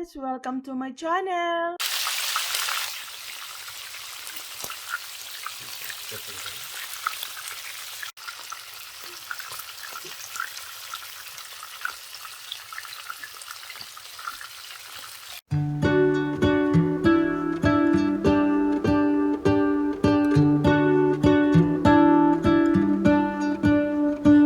viewers! Welcome to my channel!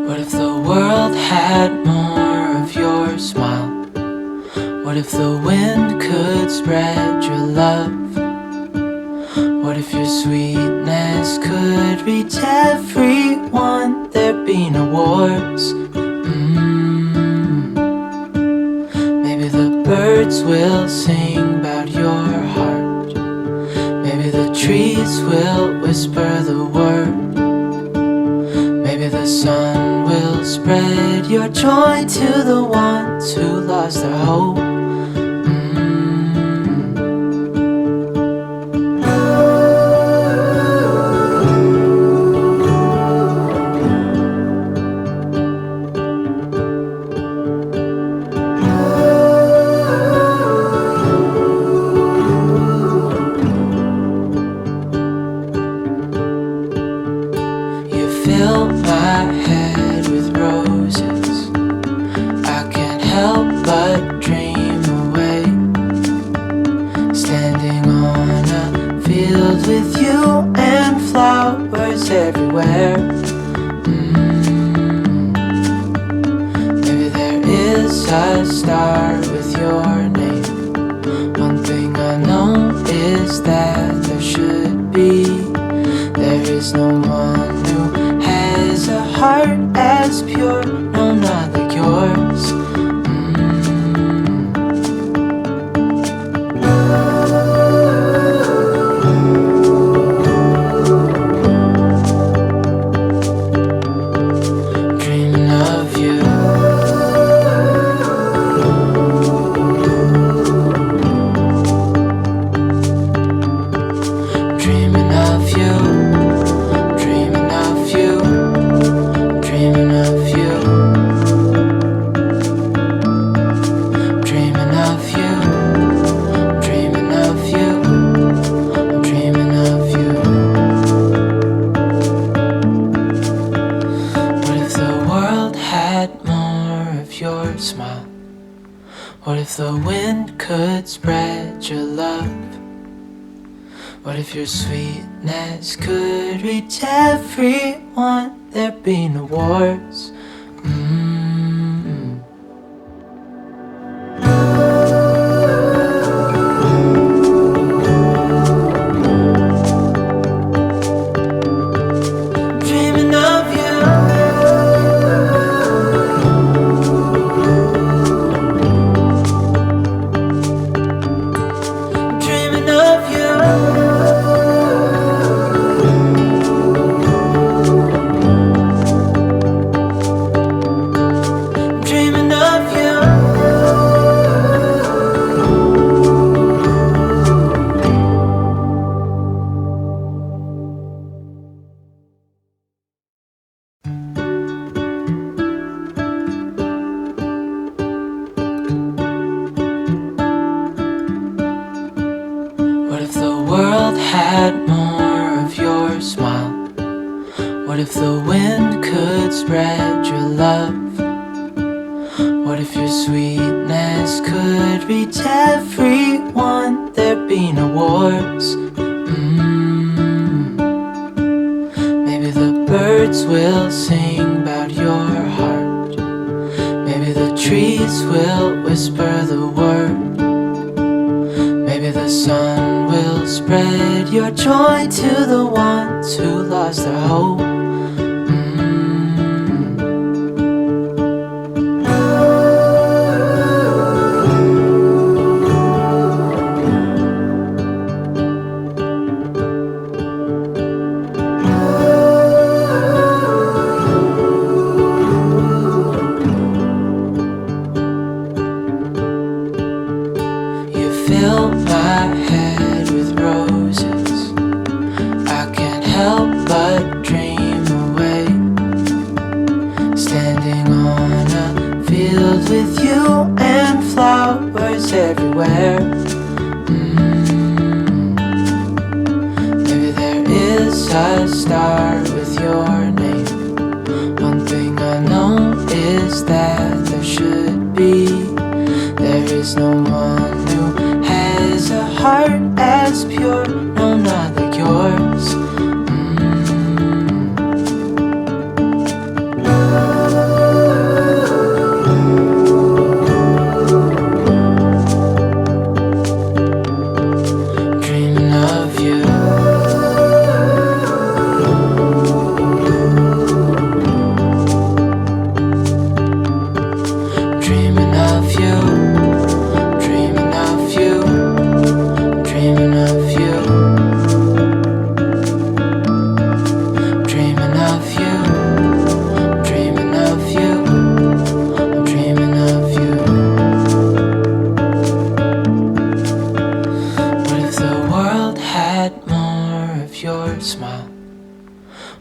What if the world had more of your smile? What if the wind could spread your love? What if your sweetness could reach everyone? There'd be no wars. Maybe the birds will sing about your heart. Maybe the trees will whisper the word. Maybe the sun will spread your joy to the ones who lost their hope. Fill my head with roses. I can't help but dream away, standing on a field with you and flowers everywhere. Maybe there is a star with your name. One thing I know is that there should be. There is no one who has a heart as pure, no, not like yours. Dreaming of you. Dreaming of you. Your smile. What if the wind could spread your love? What if your sweetness could reach everyone? There'd be no wars. Dreaming of you. What if the world had more of your smile? What if the wind could spread your love? What if your sweetness could reach everyone? There'd be no wars. Maybe the birds will sing about your heart. Maybe the trees will whisper the word. Maybe the sun will spread your joy to the ones who lost their hope. Fill my head with roses. I can't help but dream away, standing on a field with you and flowers flowers everywhere. Maybe there is a star with your name. One thing I know is that there should be. There is no one who has a heart as pure, no, not like yours. Dreaming of you. Dreaming of you. Dreaming of you. Dreaming of you. Dreaming of you. Dreaming of you. I'm dreaming of you. What if the world had more of your smile?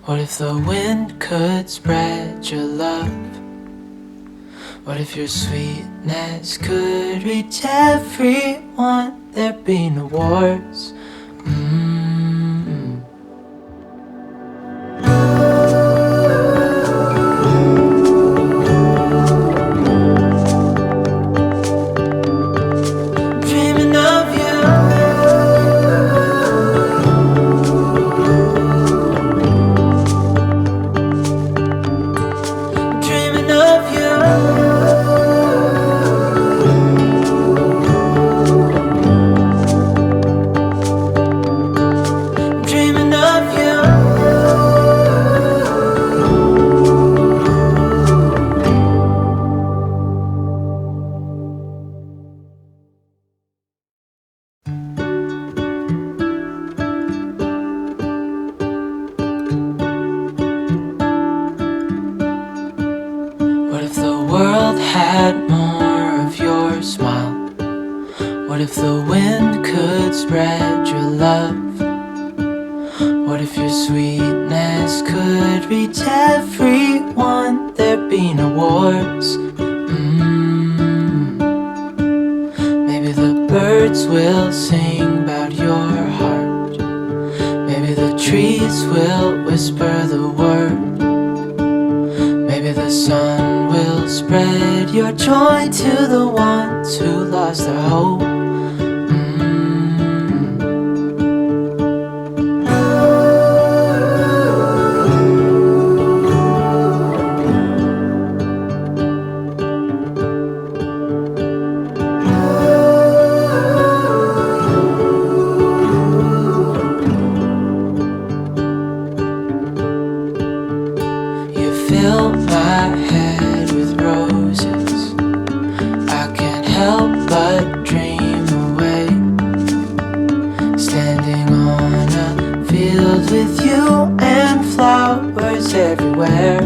What if the wind could spread your love? What if your sweetness could reach everyone? There'd be no wars. Dreaming of you. Dreaming of you. Dreaming of you. What if the world had more of your smile? What if the wind could spread your love? What if your sweetness could reach everyone? There'd be no wars. Maybe the birds will sing about your heart. Maybe the trees will whisper the word. Maybe the sun will spread your joy to the ones who lost their hope. You fill my head with roses. I can't help but dream away. Standing on a field with you and flowers everywhere.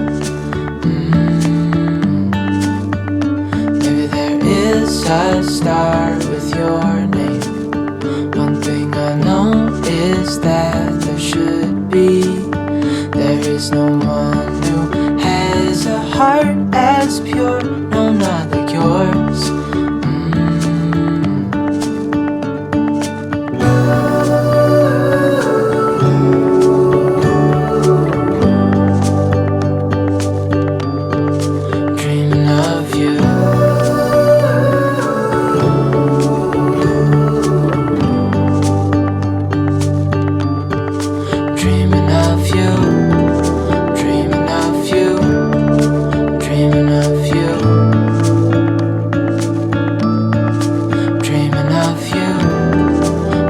Maybe there is a star with your name. One thing I know is that there should be. There is no one who has a heart as pure, no, not like yours. Dreaming of you. Dreaming of you. Dreaming of you. Dreaming of you. Dreaming of you.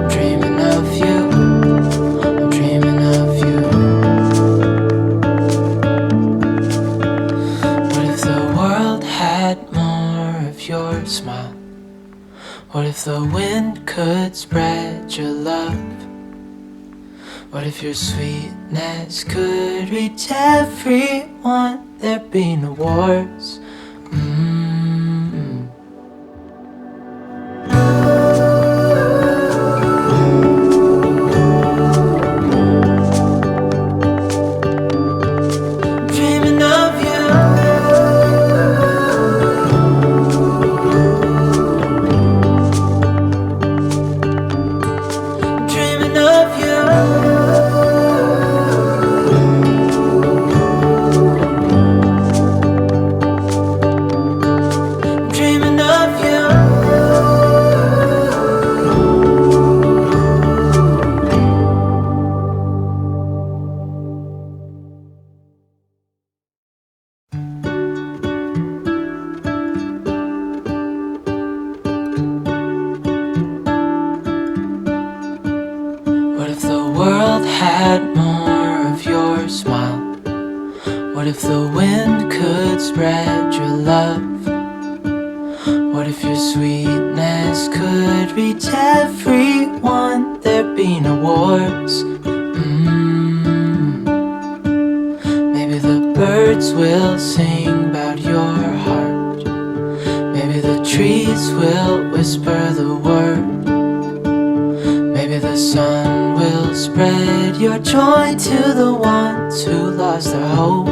Dreaming of you. I'm dreaming of you. What if the world had more of your smile? What if the wind could spread your love? What if your sweetness could reach everyone? There'd be no wars. Dreaming of you. What if the wind could spread your love? What if your sweetness could reach everyone? There'd be no wars. Maybe the birds will sing about your heart. Maybe the trees will whisper the word. Maybe the sun will spread your joy to the ones who lost their hope.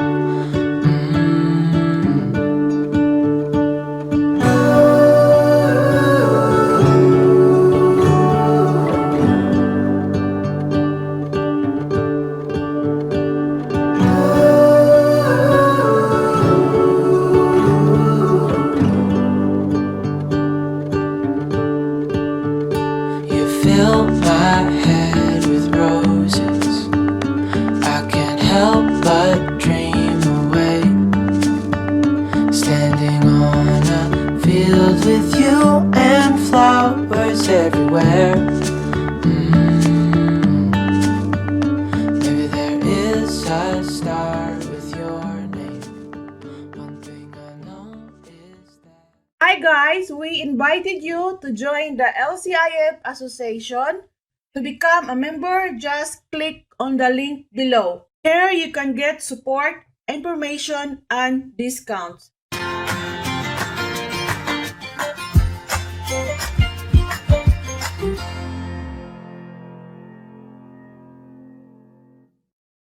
Fill my head with roses. I can't help but dream away, standing on a field with you and flowers everywhere. Maybe there is a star with your name. One thing I know is that. Hi guys, we invited you to join the LCIF Association. To become a member, just click on the link below. Here you can get support, information, and discounts.